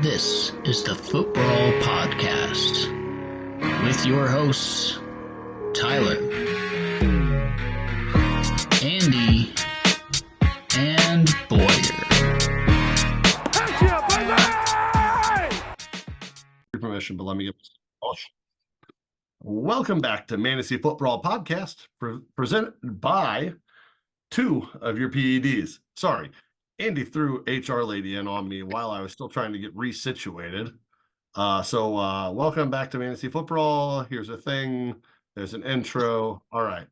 This is the Footbrawl Podcast with your hosts, Tyler, Andy, and Boyer. Your permission, but let me get Welcome back to Mantasy Footbrawl Podcast, presented by two of your PEDs. Sorry, Andy threw HR lady in on me while I was still trying to get resituated. So welcome back to Mantasy Footbrawl. Here's a thing. There's an intro. All right.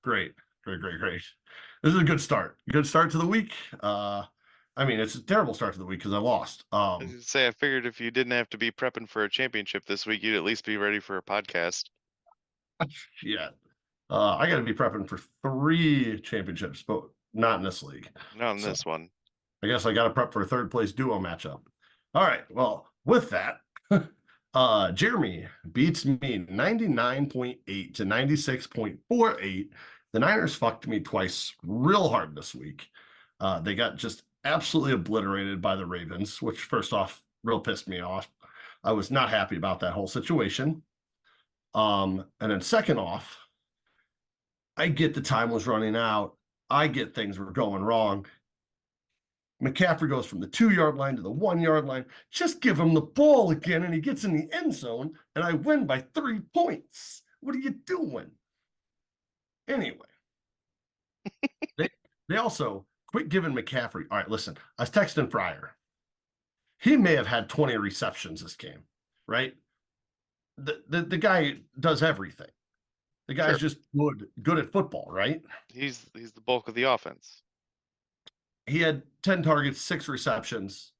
Great. This is a good start. Good start to the week. I mean, it's a terrible start to the week because I lost. I figured if you didn't have to be prepping for a championship this week, you'd at least be ready for a podcast. Yeah. I got to be prepping for 3 championships, but not in this league. Not in this one. I guess I got to prep for a third place duo matchup. All right. Well, with that, Jeremy beats me 99.8 to 96.48. The Niners fucked me twice real hard this week. They got just absolutely obliterated by the Ravens, which first off, real pissed me off. I was not happy about that whole situation. And then second off, I get the time was running out. I get things were going wrong. McCaffrey goes from the 2-yard line to the 1-yard line. Just give him the ball again, and he gets in the end zone, and I win by 3 points. What are you doing? Anyway, they also quit giving McCaffrey. All right, listen, I was texting Fryer. He may have had 20 receptions this game, right? The guy does everything. The guy's just good at football, right? He's the bulk of the offense. He had 10 targets, 6 receptions,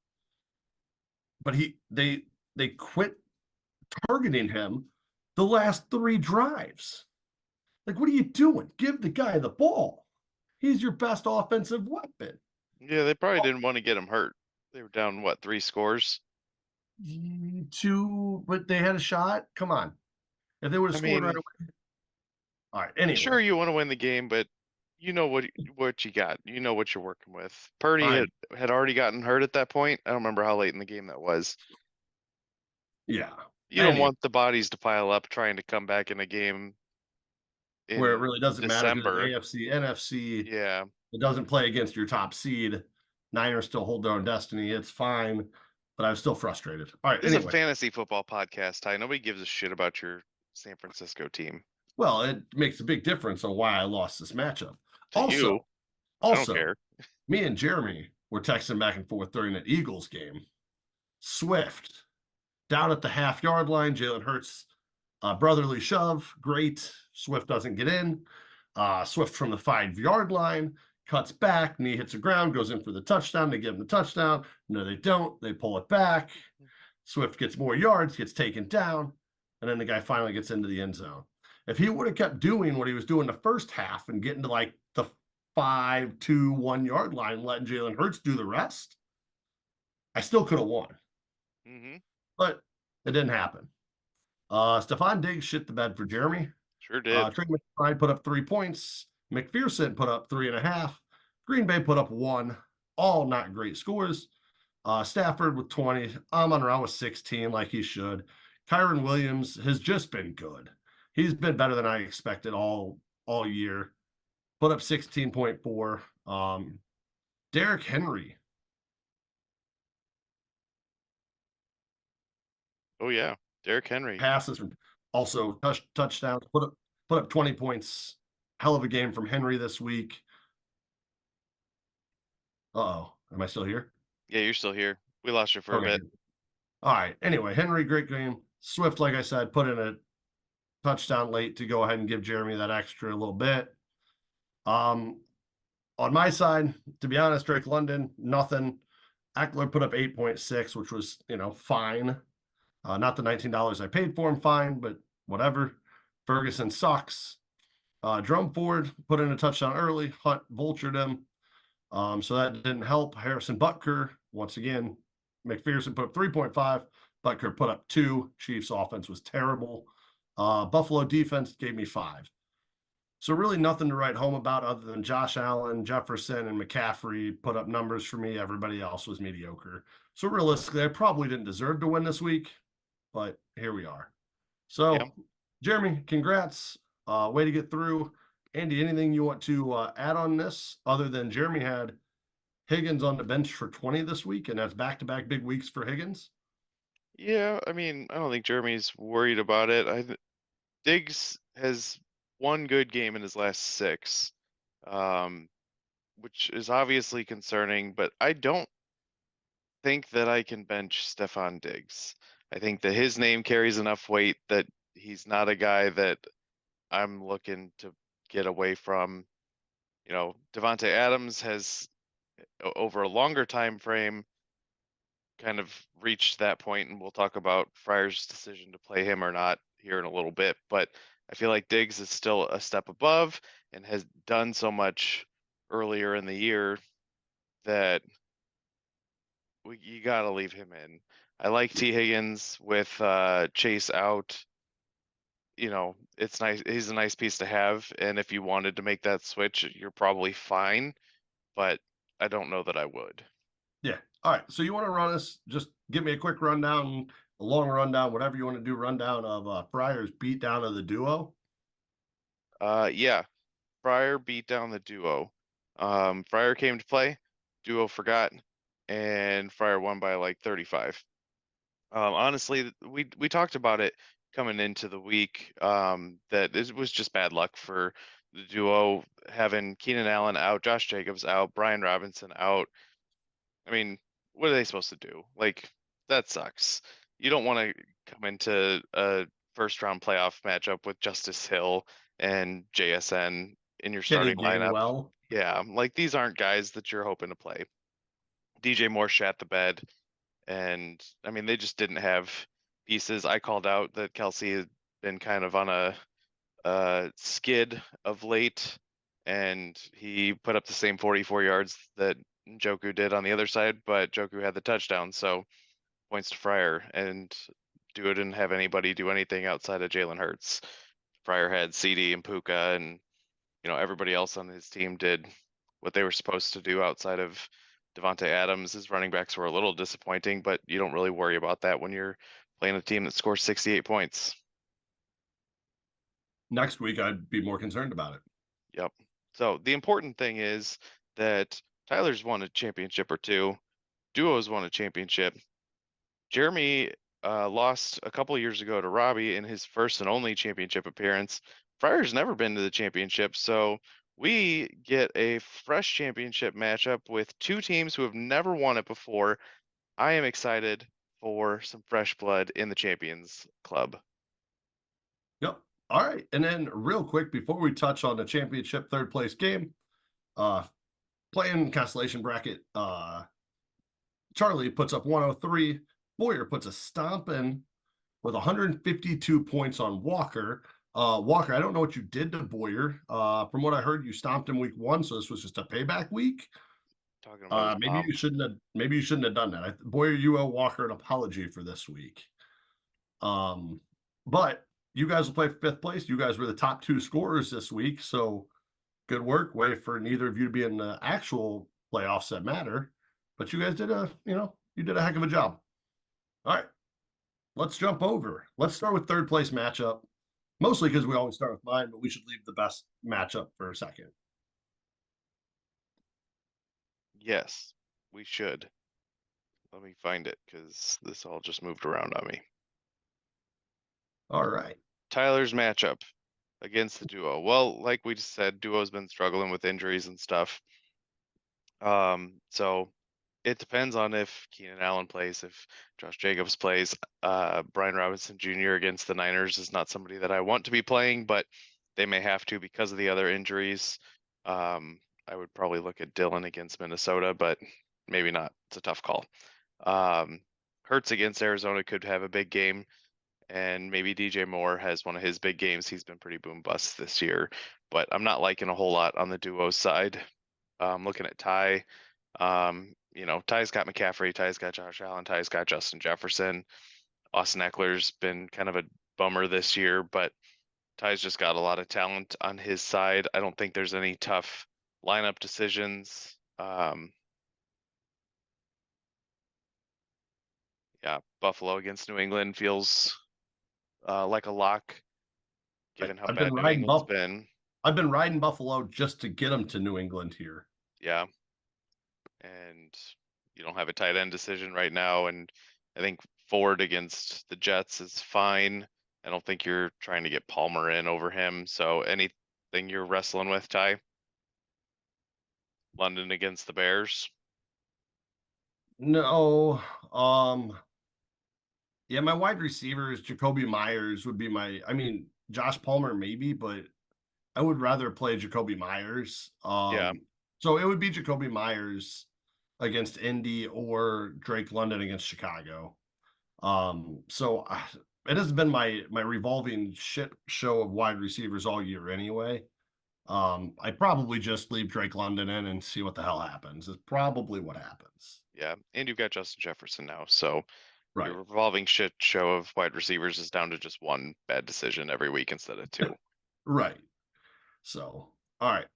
but they quit targeting him the last 3 drives. Like, what are you doing? Give the guy the ball. He's your best offensive weapon. Yeah, they probably didn't want to get him hurt. They were down, 3 scores? 2, but they had a shot. Come on. If they would have scored right away. All right, anyway. Sure, you want to win the game, but you know what you got. You know what you're working with. Purdy had already gotten hurt at that point. I don't remember how late in the game that was. Yeah. You don't want the bodies to pile up trying to come back in a game where it really doesn't December. Matter. AFC, NFC. Yeah. It doesn't play against your top seed. Niners still hold their own destiny. It's fine, but I was still frustrated. All right, This is a fantasy football podcast, Ty. Nobody gives a shit about your San Francisco team. Well, it makes a big difference on why I lost this matchup. I don't care. Me and Jeremy were texting back and forth during the Eagles game. Swift down at the half-yard line. Jalen Hurts, brotherly shove. Great. Swift doesn't get in. Swift from the 5-yard line cuts back. Knee hits the ground. Goes in for the touchdown. They give him the touchdown. No, they don't. They pull it back. Swift gets more yards. Gets taken down. And then the guy finally gets into the end zone. If he would have kept doing what he was doing the first half and getting to like the 5, 2, 1-yard line, letting Jalen Hurts do the rest, I still could have won. Mm-hmm. But it didn't happen. Stephon Diggs shit the bed for Jeremy. Sure did. Trey McBride put up 3 points. McPherson put up 3.5. Green Bay put up 1. All not great scores. Stafford with 20. Amon-Ra with 16, like he should. Kyron Williams has just been good. He's been better than I expected all year. Put up 16.4. Derrick Henry. Oh yeah, Derrick Henry. Passes also touchdowns. Put up 20 points. Hell of a game from Henry this week. Uh-oh. Am I still here? Yeah, you're still here. We lost you for a bit. All right. Anyway, Henry, great game. Swift, like I said, put in a touchdown late to go ahead and give Jeremy that extra little bit. On my side, to be honest, Drake London, nothing. Eckler put up 8.6, which was, fine. Not the $19 I paid for him, fine, but whatever. Ferguson sucks. Drumford put in a touchdown early. Hunt vultured him. So that didn't help. Harrison Butker, once again, McPherson put up 3.5. Butker put up 2. Chiefs offense was terrible. Buffalo defense gave me 5. So really nothing to write home about other than Josh Allen, Jefferson, and McCaffrey put up numbers for me. Everybody else was mediocre. So realistically, I probably didn't deserve to win this week, but here we are. So, Yeah. Jeremy, congrats. Way to get through. Andy, anything you want to add on this other than Jeremy had Higgins on the bench for 20 this week, and that's back-to-back big weeks for Higgins? Yeah, I mean, I don't think Jeremy's worried about it. Diggs has one good game in his last 6, um, which is obviously concerning, but I don't think that I can bench Stefan Diggs. I think that his name carries enough weight that he's not a guy that I'm looking to get away from. You know, Devontae Adams has over a longer time frame kind of reached that point, and we'll talk about Fryer's decision to play him or not here in a little bit. But I feel like Diggs is still a step above and has done so much earlier in the year that you got to leave him in. I like T. Higgins with Chase out. You know, it's nice. He's a nice piece to have, and if you wanted to make that switch, you're probably fine. But I don't know that I would. Yeah. All right. So you want to run us, just give me a quick rundown, a long rundown, whatever you want to do, rundown of Fryer's beatdown of the duo. Yeah. Fryer beat down the duo. Fryer came to play, duo forgot, and Fryer won by like 35. Honestly, we talked about it coming into the week, that it was just bad luck for the duo, having Keenan Allen out, Josh Jacobs out, Brian Robinson out. I mean, what are they supposed to do? Like, that sucks. You don't want to come into a first round playoff matchup with Justice Hill and JSN in your Kenny starting lineup. Gainwell. Yeah, like these aren't guys that you're hoping to play. DJ Moore shat the bed, and I mean, they just didn't have pieces. I called out that Kelsey had been kind of on a skid of late, and he put up the same 44 yards that Joku did on the other side, but Joku had the touchdown, so points to Fryer. And Dua didn't have anybody do anything outside of Jalen Hurts. Fryer had CD and Puka, and everybody else on his team did what they were supposed to do outside of Devontae Adams. His running backs were a little disappointing, but you don't really worry about that when you're playing a team that scores 68 points. Next week, I'd be more concerned about it. Yep. So the important thing is that Tyler's won a championship or two. Duo's won a championship. Jeremy lost a couple years ago to Robbie in his first and only championship appearance. Fryer's never been to the championship, so we get a fresh championship matchup with two teams who have never won it before. I am excited for some fresh blood in the Champions Club. Yep. All right. And then real quick, before we touch on the championship third place game, playing Constellation Bracket, Charlie puts up 103. Boyer puts a stomp in with 152 points on Walker. Walker, I don't know what you did to Boyer. From what I heard, you stomped him week 1, so this was just a payback week. Talking about maybe you shouldn't have done that. Boyer, you owe Walker an apology for this week. But you guys will play for 5th place. You guys were the top 2 scorers this week, so good work. Wait for neither of you to be in the actual playoffs that matter, but you guys did you did a heck of a job. All right, let's jump over. Let's start with third place matchup, mostly because we always start with mine, but we should leave the best matchup for a second. Yes, we should. Let me find it because this all just moved around on me. All right. Tyler's matchup against the duo. Well, like we just said, duo's been struggling with injuries and stuff. So it depends on if Keenan Allen plays, if Josh Jacobs plays. Brian Robinson Jr. against the Niners is not somebody that I want to be playing, but they may have to because of the other injuries. I would probably look at Dillon against Minnesota, but maybe not. It's a tough call. Hurts against Arizona could have a big game, and maybe DJ Moore has one of his big games. He's been pretty boom bust this year, but I'm not liking a whole lot on the duo side. Looking at Ty, Ty's got McCaffrey, Ty's got Josh Allen, Ty's got Justin Jefferson. Austin Eckler's been kind of a bummer this year, but Ty's just got a lot of talent on his side. I don't think there's any tough lineup decisions. Yeah, Buffalo against New England feels like a lock, given how I've bad been New riding England's been. I've been riding Buffalo just to get them to New England here. Yeah, and you don't have a tight end decision right now, and I think Ford against the Jets is fine. I don't think you're trying to get Palmer in over him. So anything you're wrestling with, Ty? London against the Bears. No, yeah, my wide receivers, Jacoby Myers would be I mean, Josh Palmer maybe, but I would rather play Jacoby Myers. Yeah, So it would be Jacoby Myers against Indy or Drake London against Chicago. So it has been my revolving shit show of wide receivers all year anyway. I probably just leave Drake London in and see what the hell happens. Is probably what happens. yeah, and you've got Justin Jefferson now, so Right. your revolving shit show of wide receivers is down to just one bad decision every week instead of two. Right. So, all right.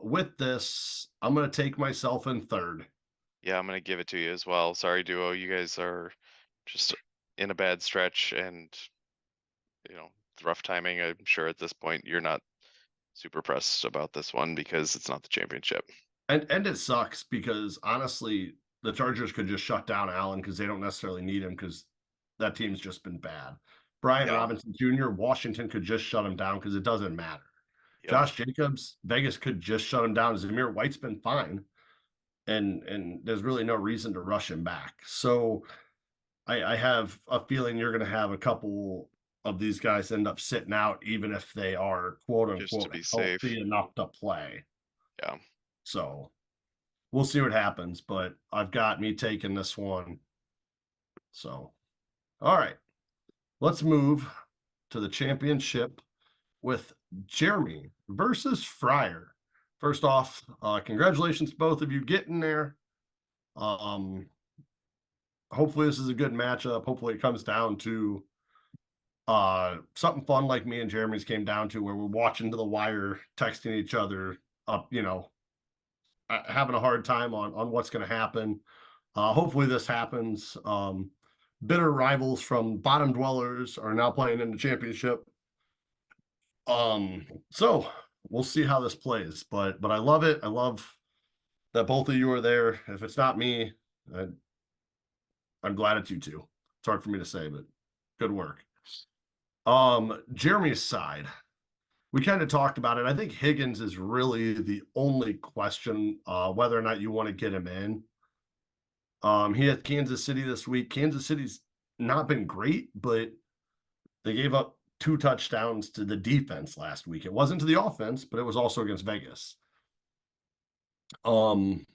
With this, I'm gonna take myself in third. Yeah, I'm gonna give it to you as well. Sorry, duo, you guys are just in a bad stretch, and it's rough timing. I'm sure at this point you're not super pressed about this one because it's not the championship. And it sucks because honestly, the Chargers could just shut down Allen because they don't necessarily need him because that team's just been bad. Brian Yeah. Robinson Jr., Washington could just shut him down because it doesn't matter. Yep. Josh Jacobs, Vegas could just shut him down. Zamir White's been fine. And there's really no reason to rush him back. So I have a feeling you're going to have a couple of these guys end up sitting out, even if they are quote Just to unquote be safe. healthy enough to play. Yeah. So we'll see what happens, but I've got me taking this one. So, all right, let's move to the championship with Jeremy versus Fryer. First off, congratulations to both of you getting there. Hopefully this is a good matchup. Hopefully it comes down to something fun like me and Jeremy's came down to, where we're watching to the wire, texting each other up, having a hard time on what's going to happen. Hopefully this happens. Bitter rivals from bottom dwellers are now playing in the championship. So we'll see how this plays, but I love it. I love that both of you are there. If it's not me, I'm glad it's you two. It's hard for me to say, but good work. Jeremy's side, we kind of talked about it. I think Higgins is really the only question, whether or not you want to get him in. He had Kansas City this week. Kansas City's not been great, but they gave up 2 touchdowns to the defense last week. It wasn't to the offense, but it was also against Vegas. Browning's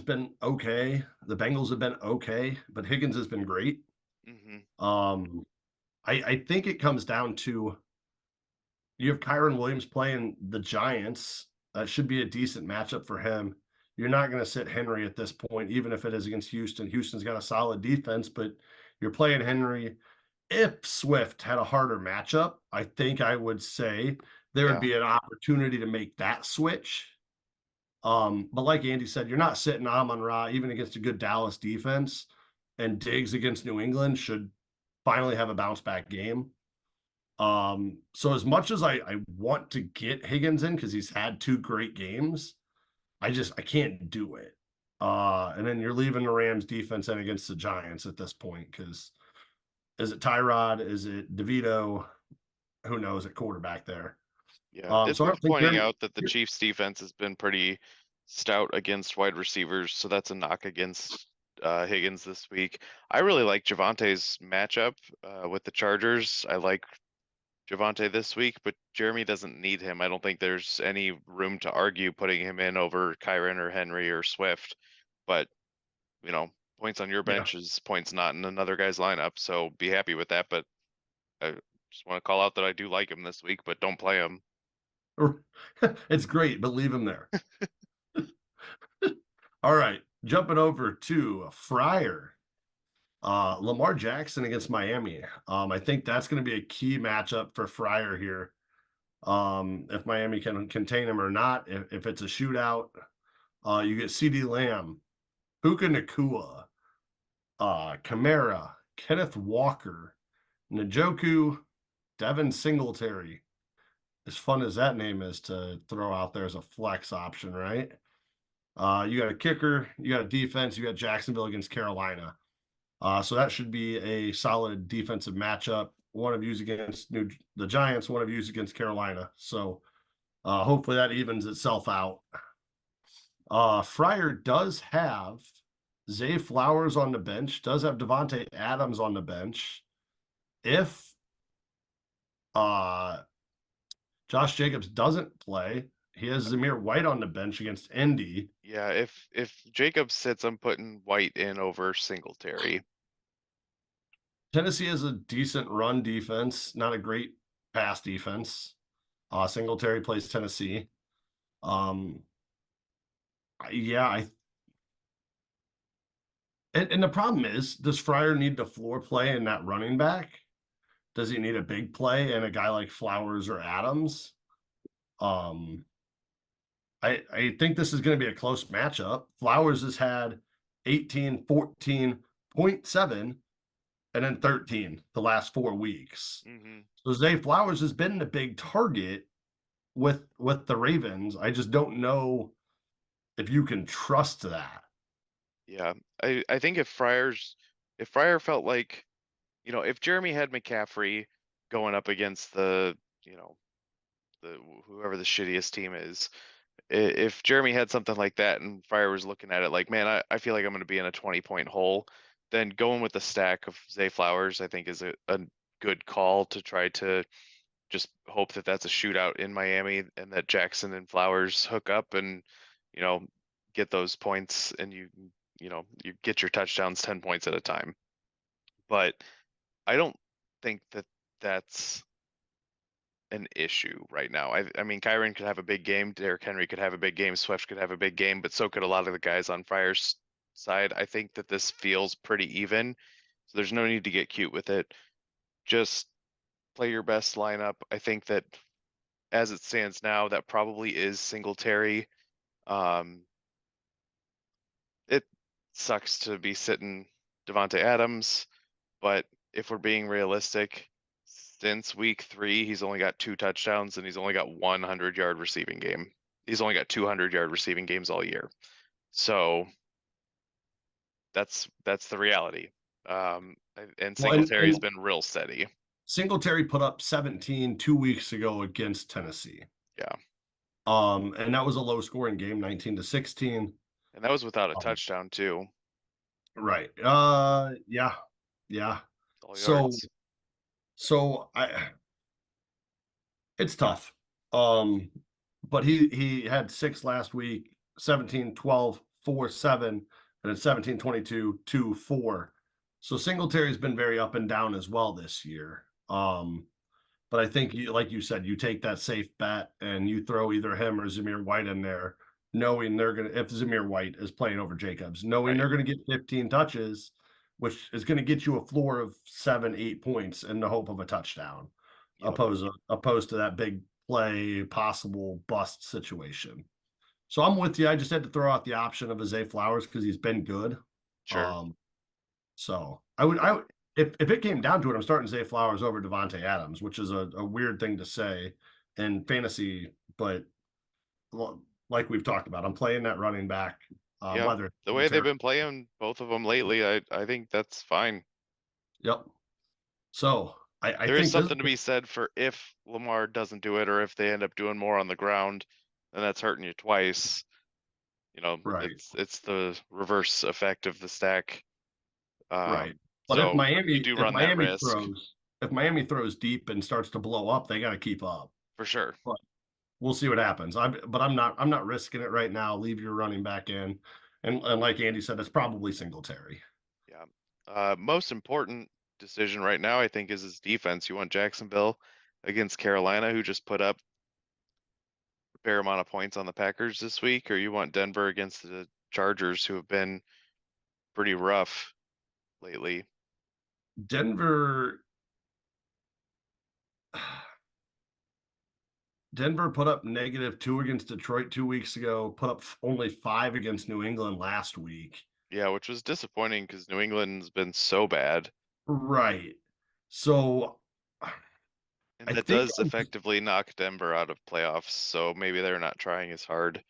been okay. The Bengals have been okay, but Higgins has been great. Mm-hmm. I think it comes down to, you have Kyron Williams playing the Giants. That should be a decent matchup for him. You're not going to sit Henry at this point, even if it is against Houston. Houston's got a solid defense, but you're playing Henry. If Swift had a harder matchup, I think I would say there would be an opportunity to make that switch. But like Andy said, you're not sitting Amon-Ra even against a good Dallas defense, and Diggs against New England should finally have a bounce back game. So as much as I want to get Higgins in because he's had 2 great games, I can't do it. And then you're leaving the Rams defense in against the Giants at this point, because is it Tyrod? Is it DeVito? Who knows at quarterback there? Yeah, it's so worth pointing out that the Chiefs defense has been pretty stout against wide receivers, so that's a knock against Higgins this week. I really like Javante's matchup with the Chargers. I like Javante this week, but Jeremy doesn't need him. I don't think there's any room to argue putting him in over Kyron or Henry or Swift. But points on your bench is points not in another guy's lineup, so be happy with that. But I just want to call out that I do like him this week, but don't play him. It's great, but leave him there. All right, jumping over to Fryer. Lamar Jackson against Miami. I think that's going to be a key matchup for Fryer here. If Miami can contain him or not. If it's a shootout, you get CeeDee Lamb Puka Nakua, Kamara, Kenneth Walker, Njoku, Devin Singletary. As fun as that name is to throw out there as a flex option, right? You got a kicker, you got a defense, you got Jacksonville against Carolina. So that should be a solid defensive matchup. One of you against the Giants, one of you against Carolina. So hopefully that evens itself out. Fryer does have Zay Flowers on the bench, does have Devontae Adams on the bench. If Josh Jacobs doesn't play, he has Zamir White on the bench against Indy. Yeah, if Jacobs sits, I'm putting White in over Singletary. Tennessee has a decent run defense, not a great pass defense. Singletary plays Tennessee. Yeah, and the problem is, does Fryer need the floor play in that running back? Does he need a big play and a guy like Flowers or Adams? I think this is going to be a close matchup. Flowers has had 18, 14.7, and then 13 the last 4 weeks. Mm-hmm. So Zay Flowers has been the big target with the Ravens. I just don't know if you can trust that. Yeah, I think if Fryer felt like, if Jeremy had McCaffrey going up against the whoever the shittiest team is, if Jeremy had something like that and Fryer was looking at it like, man, I feel like I'm going to be in a 20-point hole, then going with the stack of Zay Flowers, I think is a good call to try to just hope that that's a shootout in Miami and that Jackson and Flowers hook up and, get those points and you get your touchdowns 10 points at a time. But I don't think that that's an issue right now. I mean, Kyron could have a big game. Derrick Henry could have a big game. Swift could have a big game, but so could a lot of the guys on Fryer's side. I think that this feels pretty even. So there's no need to get cute with it. Just play your best lineup. I think that as it stands now, that probably is Singletary. It sucks to be sitting Devontae Adams, but if we're being realistic, since week 3, he's only got 2 touchdowns and he's only got 100-yard receiving game. He's only got 200-yard receiving games all year. So that's the reality. And Singletary's been real steady. Singletary put up 17 2 weeks ago against Tennessee. Yeah. And that was a low scoring game, 19-16. And that was without a touchdown too. Right. Yeah. So it's tough. But he had 6 last week, 17, 12, 4, 7, and then 17, 22, 2, 4. So Singletary's been very up and down as well this year. But I think like you said, you take that safe bet and you throw either him or Zamir White in there, knowing if Zamir White is playing over Jacobs, knowing they're going to get 15 touches, which is going to get you a floor of 7-8 points in the hope of a touchdown, opposed to that big play possible bust situation. So I'm with you. I just had to throw out the option of Zay Flowers because he's been good. Sure. So I would if it came down to it, I'm starting Zay Flowers over Devontae Adams, which is a weird thing to say in fantasy, but like we've talked about, I'm playing that running back. The way they've been playing both of them lately, I think that's fine. Yep. So I there think is something to be said for if Lamar doesn't do it or if they end up doing more on the ground, then that's hurting you twice. Right. It's the reverse effect of the stack. Right. But so if Miami do run that risk. If Miami throws deep and starts to blow up, they got to keep up. For sure. But we'll see what happens. But I'm not risking it right now. Leave your running back in. And like Andy said, it's probably Singletary. Yeah. Most important decision right now, I think, is his defense. You want Jacksonville against Carolina, who just put up a fair amount of points on the Packers this week, or you want Denver against the Chargers, who have been pretty rough lately. Denver put up -2 against Detroit 2 weeks ago, put up only 5 against New England last week. Yeah, which was disappointing because New England's been so bad. Right. So And I that think does effectively knock Denver out of playoffs, so maybe they're not trying as hard.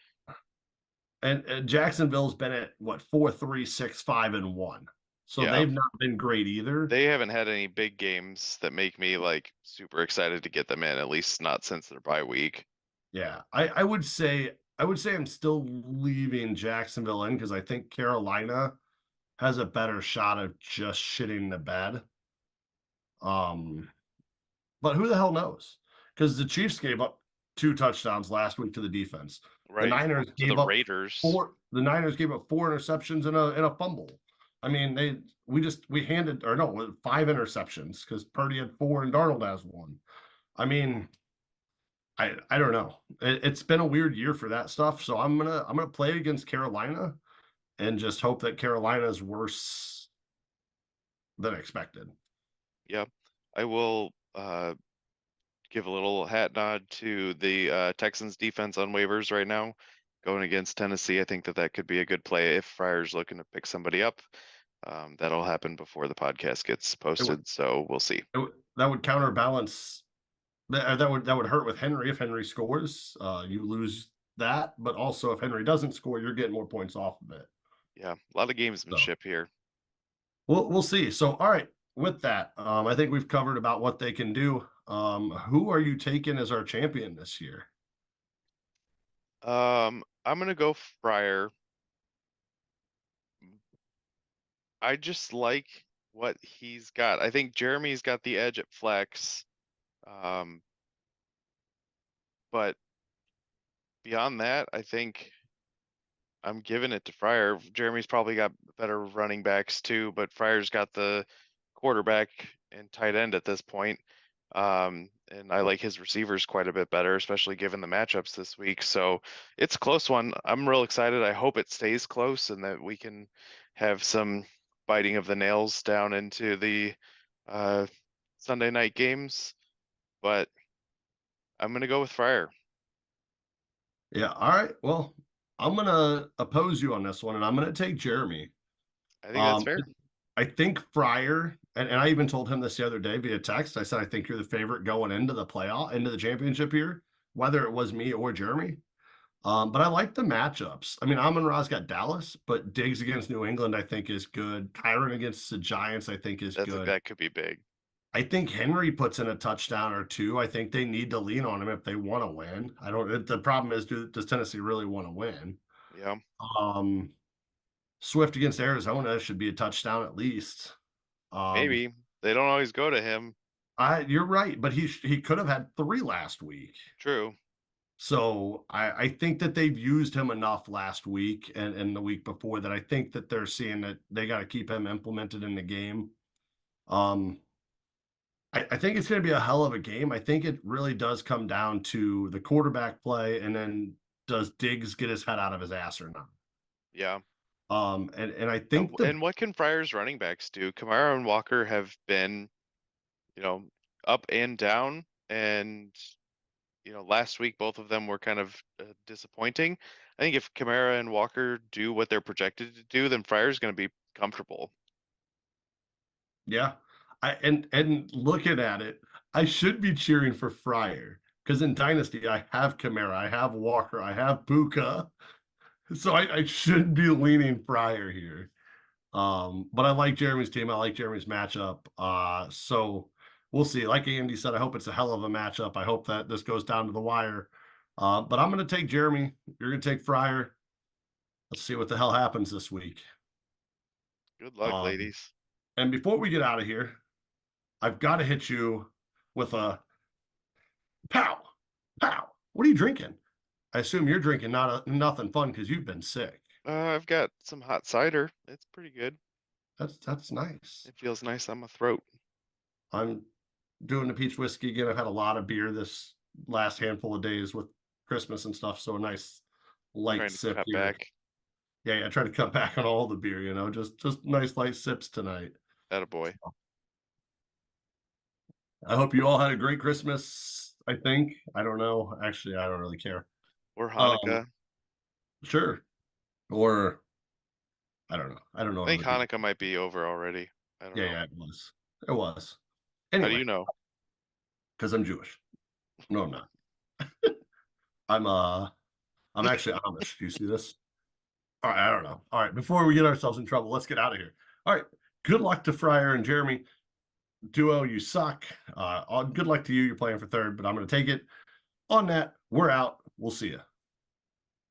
and Jacksonville's been at what 4-3, 6-5, and 1. So Yeah, they've not been great either. they haven't had any big games that make me like super excited to get them in, at least not since their bye week. Yeah. I would say I'm still leaving Jacksonville in because I think Carolina has a better shot of just shitting the bed. But who the hell knows? Because the Chiefs gave up 2 touchdowns last week to the defense. The Right. Niners To the gave up Raiders. 4 interceptions and a fumble. I mean, we handed, or no, 5 interceptions because Purdy had 4 and Darnold has 1. I mean, I don't know. It's been a weird year for that stuff. So I'm gonna play against Carolina and just hope that Carolina is worse than expected. Yeah. I will give a little hat nod to the Texans defense on waivers right now. Going against Tennessee, I think that could be a good play if Fryer's looking to pick somebody up. That'll happen before the podcast gets posted, so we'll see. That would counterbalance that would hurt with Henry if Henry scores. You lose that, but also if Henry doesn't score, you're getting more points off of it. Yeah, a lot of gamesmanship here. We'll see. So, all right, with that, I think we've covered about what they can do. Who are you taking as our champion this year? I'm gonna go Fryer. I just like what he's got. I think Jeremy's got the edge at flex. But beyond that, I think I'm giving it to Fryer. Jeremy's probably got better running backs too, but Fryer's got the quarterback and tight end at this point. And I like his receivers quite a bit better, especially given the matchups this week. So it's a close one. I'm real excited. I hope it stays close and that we can have some biting of the nails down into the Sunday night games. But I'm going to go with Fryer. Yeah. All right. Well, I'm gonna oppose you on this one, and I'm gonna take Jeremy. I think that's Um, fair. I think Fryer, and I even told him this the other day via text. I said, I think you're the favorite going into the championship here, whether it was me or Jeremy. But I like the matchups. I mean, Amon-Ra's got Dallas, but Diggs against New England, I think, is good. Kyron against the Giants, I think, is good. That could be big. I think Henry puts in a touchdown or 2. I think they need to lean on him if they want to win. The problem is, does Tennessee really want to win? Yeah. Swift against Arizona should be a touchdown at least. Maybe. They don't always go to him. You're right, but he could have had 3 last week. True. So I think that they've used him enough last week and the week before that I think that they're seeing that they got to keep him implemented in the game. I think it's going to be a hell of a game. I think it really does come down to the quarterback play, and then does Diggs get his head out of his ass or not? Yeah. And I think and what can Fryer's running backs do? Kamara and Walker have been, up and down, and last week both of them were kind of disappointing. I think if Kamara and Walker do what they're projected to do, then Fryer's going to be comfortable. Yeah. And looking at it, I should be cheering for Fryer because in Dynasty I have Kamara, I have Walker, I have Buka, so I should be leaning Fryer here. But I like Jeremy's team. I like Jeremy's matchup. So we'll see. Like Andy said, I hope it's a hell of a matchup. I hope that this goes down to the wire. But I'm going to take Jeremy. You're going to take Fryer. Let's see what the hell happens this week. Good luck, ladies. And before we get out of here, I've got to hit you with a pow, pow. What are you drinking? I assume you're drinking nothing fun because you've been sick. I've got some hot cider. It's pretty good. That's nice. It feels nice on my throat. I'm doing the peach whiskey again. I've had a lot of beer this last handful of days with Christmas and stuff, so a nice light sip cut here. Back. Yeah, I try to cut back on all the beer, just nice light sips tonight. Attaboy. I hope you all had a great Christmas, I think. I don't know. Actually, I don't really care. Or Hanukkah. Sure. Or I don't know. I don't know. I think other people. Hanukkah might be over already. I don't know. Yeah, it was. It was. How do Anyway, you know? because I'm Jewish. No, I'm not. I'm actually Amish. Do you see this? All right, I don't know. All right, before we get ourselves in trouble, let's get out of here. All right, good luck to Fryer and Jeremy. Duo, you suck. Good luck to you. You're playing for third, but I'm going to take it. On that, we're out. We'll see you.